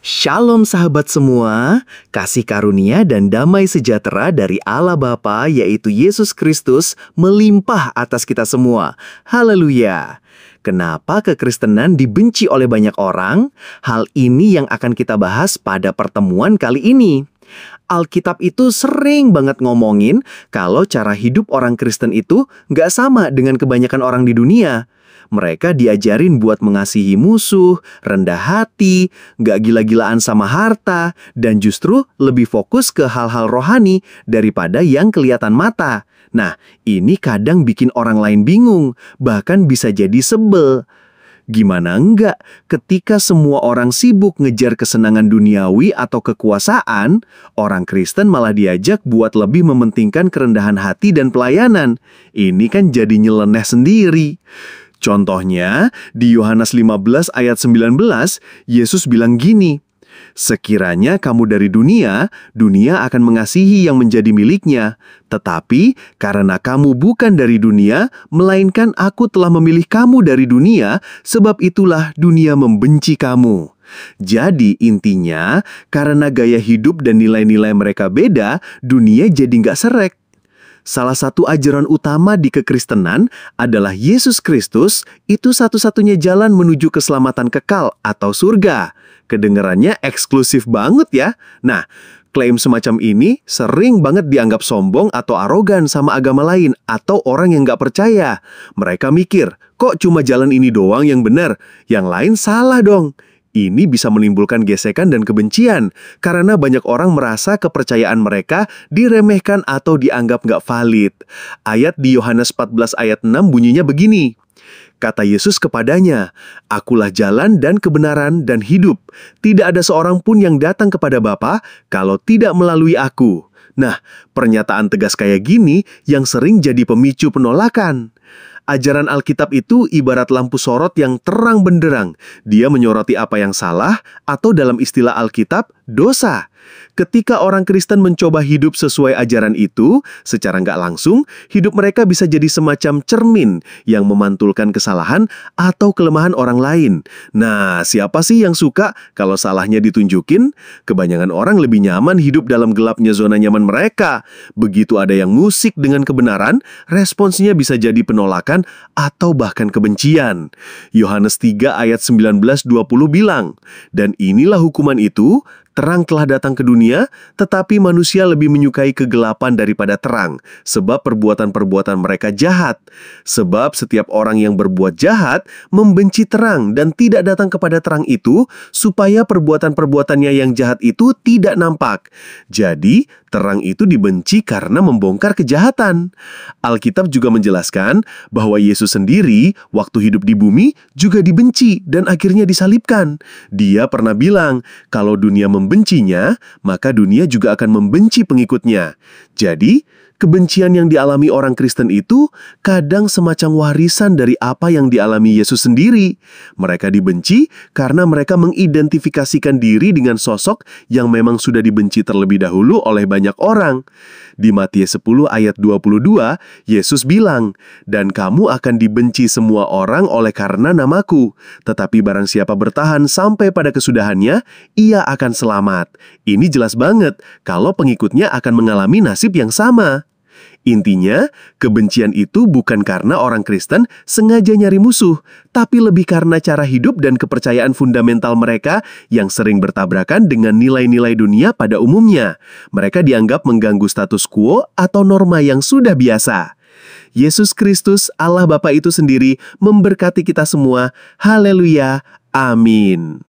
Shalom sahabat semua, kasih karunia dan damai sejahtera dari Allah Bapa yaitu Yesus Kristus melimpah atas kita semua. Haleluya. Kenapa kekristenan dibenci oleh banyak orang? Hal ini yang akan kita bahas pada pertemuan kali ini. Alkitab itu sering banget ngomongin kalau cara hidup orang Kristen itu nggak sama dengan kebanyakan orang di dunia. Mereka diajarin buat mengasihi musuh, rendah hati, nggak gila-gilaan sama harta, dan justru lebih fokus ke hal-hal rohani daripada yang kelihatan mata. Nah, ini kadang bikin orang lain bingung, bahkan bisa jadi sebel. Gimana enggak ketika semua orang sibuk ngejar kesenangan duniawi atau kekuasaan, orang Kristen malah diajak buat lebih mementingkan kerendahan hati dan pelayanan. Ini kan jadi nyeleneh sendiri. Contohnya, di Yohanes 15 ayat 19, Yesus bilang gini, "Sekiranya kamu dari dunia, dunia akan mengasihi yang menjadi miliknya. Tetapi karena kamu bukan dari dunia, melainkan Aku telah memilih kamu dari dunia, sebab itulah dunia membenci kamu." Jadi intinya, karena gaya hidup dan nilai-nilai mereka beda, dunia jadi nggak serek. Salah satu ajaran utama di kekristenan adalah Yesus Kristus itu satu-satunya jalan menuju keselamatan kekal atau surga. Kedengarannya eksklusif banget ya. Nah, klaim semacam ini sering banget dianggap sombong atau arogan sama agama lain atau orang yang nggak percaya. Mereka mikir, kok cuma jalan ini doang yang benar? Yang lain salah dong. Ini bisa menimbulkan gesekan dan kebencian, karena banyak orang merasa kepercayaan mereka diremehkan atau dianggap nggak valid. Ayat di Yohanes 14 ayat 6 bunyinya begini. Kata Yesus kepadanya, "Akulah jalan dan kebenaran dan hidup. Tidak ada seorang pun yang datang kepada Bapa kalau tidak melalui Aku." Nah, pernyataan tegas kayak gini yang sering jadi pemicu penolakan. Ajaran Alkitab itu ibarat lampu sorot yang terang benderang. Dia menyoroti apa yang salah, atau dalam istilah Alkitab, dosa. Ketika orang Kristen mencoba hidup sesuai ajaran itu, secara nggak langsung, hidup mereka bisa jadi semacam cermin yang memantulkan kesalahan atau kelemahan orang lain. Nah, siapa sih yang suka kalau salahnya ditunjukin? Kebanyakan orang lebih nyaman hidup dalam gelapnya zona nyaman mereka. Begitu ada yang musik dengan kebenaran, responsnya bisa jadi penolakan atau bahkan kebencian. Yohanes 3 ayat 19-20 bilang, "Dan inilah hukuman itu, terang telah datang ke dunia, tetapi manusia lebih menyukai kegelapan daripada terang, sebab perbuatan-perbuatan mereka jahat. Sebab setiap orang yang berbuat jahat membenci terang dan tidak datang kepada terang itu, supaya perbuatan-perbuatannya yang jahat itu tidak nampak. Jadi, terang itu dibenci karena membongkar kejahatan." Alkitab juga menjelaskan bahwa Yesus sendiri, waktu hidup di bumi, juga dibenci dan akhirnya disalibkan. Dia pernah bilang, kalau dunia membencinya, maka dunia juga akan membenci pengikutnya. Jadi, kebencian yang dialami orang Kristen itu kadang semacam warisan dari apa yang dialami Yesus sendiri. Mereka dibenci karena mereka mengidentifikasikan diri dengan sosok yang memang sudah dibenci terlebih dahulu oleh banyak orang. Di Matius 10 ayat 22, Yesus bilang, "Dan kamu akan dibenci semua orang oleh karena namaku. Tetapi barang siapa bertahan sampai pada kesudahannya, ia akan selamat." Ini jelas banget kalau pengikutnya akan mengalami nasib yang sama. Intinya, kebencian itu bukan karena orang Kristen sengaja nyari musuh, tapi lebih karena cara hidup dan kepercayaan fundamental mereka yang sering bertabrakan dengan nilai-nilai dunia pada umumnya. Mereka dianggap mengganggu status quo atau norma yang sudah biasa. Yesus Kristus, Allah Bapa itu sendiri, memberkati kita semua. Haleluya. Amin.